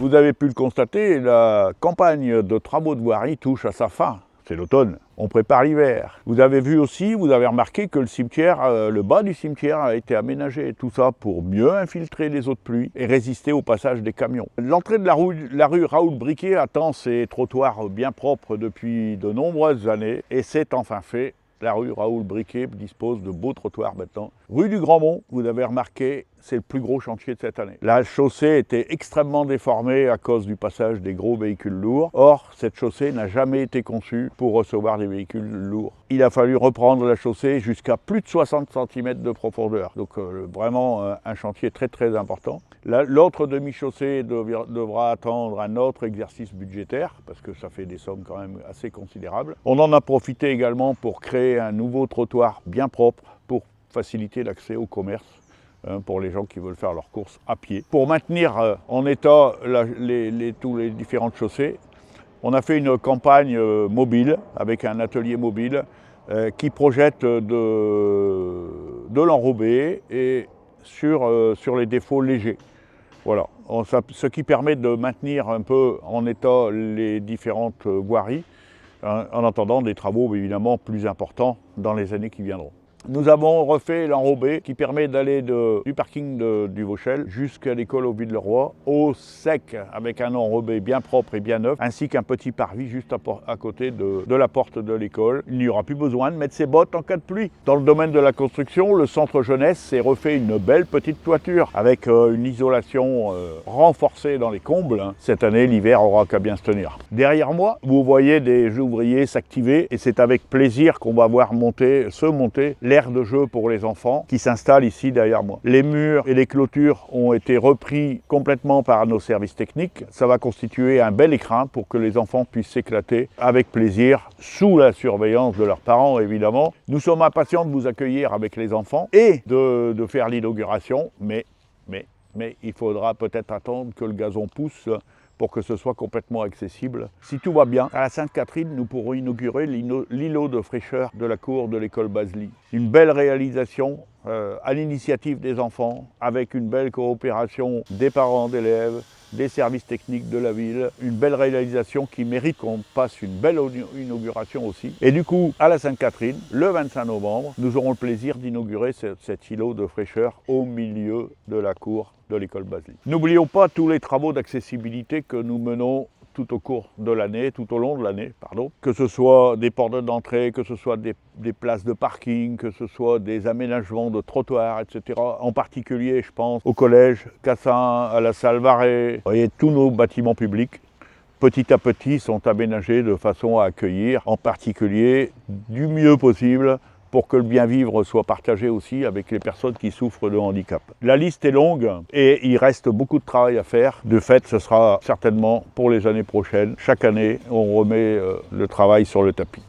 Vous avez pu le constater, la campagne de travaux de voirie touche à sa fin. C'est l'automne, on prépare l'hiver. Vous avez vu aussi, vous avez remarqué que le cimetière, le bas du cimetière a été aménagé. Tout ça pour mieux infiltrer les eaux de pluie et résister au passage des camions. L'entrée de la rue Raoul-Briquet attend ses trottoirs bien propres depuis de nombreuses années et c'est enfin fait. La rue Raoul-Briquet dispose de beaux trottoirs maintenant. Rue du Grand-Mont, vous avez remarqué, c'est le plus gros chantier de cette année. La chaussée était extrêmement déformée à cause du passage des gros véhicules lourds. Or, cette chaussée n'a jamais été conçue pour recevoir des véhicules lourds. Il a fallu reprendre la chaussée jusqu'à plus de 60 cm de profondeur. Donc vraiment un chantier très très important. L'autre demi-chaussée devra attendre un autre exercice budgétaire, parce que ça fait des sommes quand même assez considérables. On en a profité également pour créer un nouveau trottoir bien propre pour faciliter l'accès au commerce pour les gens qui veulent faire leurs courses à pied. Pour maintenir en état toutes les différentes chaussées, on a fait une campagne mobile avec un atelier mobile qui projette de l'enrober et sur les défauts légers. Voilà, ce qui permet de maintenir un peu en état les différentes voiries en attendant des travaux évidemment plus importants dans les années qui viendront. Nous avons refait l'enrobé qui permet d'aller du parking du Vauchel jusqu'à l'école au Villeroy au sec avec un enrobé bien propre et bien neuf ainsi qu'un petit parvis juste à côté de la porte de l'école. Il n'y aura plus besoin de mettre ses bottes en cas de pluie. Dans le domaine de la construction, le centre jeunesse s'est refait une belle petite toiture avec une isolation renforcée dans les combles. Cette année, l'hiver aura qu'à bien se tenir. Derrière moi, vous voyez des ouvriers s'activer et c'est avec plaisir qu'on va voir se monter l'aire de jeu pour les enfants qui s'installe ici derrière moi. Les murs et les clôtures ont été repris complètement par nos services techniques. Ça va constituer un bel écrin pour que les enfants puissent s'éclater avec plaisir, sous la surveillance de leurs parents évidemment. Nous sommes impatients de vous accueillir avec les enfants et de faire l'inauguration, mais il faudra peut-être attendre que le gazon pousse pour que ce soit complètement accessible. Si tout va bien, à la Sainte-Catherine, nous pourrons inaugurer l'îlot de fraîcheur de la cour de l'école Basely. Une belle réalisation à l'initiative des enfants, avec une belle coopération des parents d'élèves, des services techniques de la ville, une belle réalisation qui mérite qu'on passe une belle inauguration aussi. Et du coup, à la Sainte-Catherine, le 25 novembre, nous aurons le plaisir d'inaugurer cet îlot de fraîcheur au milieu de la cour de l'école Basely. N'oublions pas tous les travaux d'accessibilité que nous menons tout au long de l'année, que ce soit des portes d'entrée, que ce soit des places de parking, que ce soit des aménagements de trottoirs, etc. En particulier, je pense au collège Cassin, à la salle Varé, et tous nos bâtiments publics, petit à petit, sont aménagés de façon à accueillir, en particulier, du mieux possible, pour que le bien-vivre soit partagé aussi avec les personnes qui souffrent de handicap. La liste est longue et il reste beaucoup de travail à faire. De fait, ce sera certainement pour les années prochaines. Chaque année, on remet le travail sur le tapis.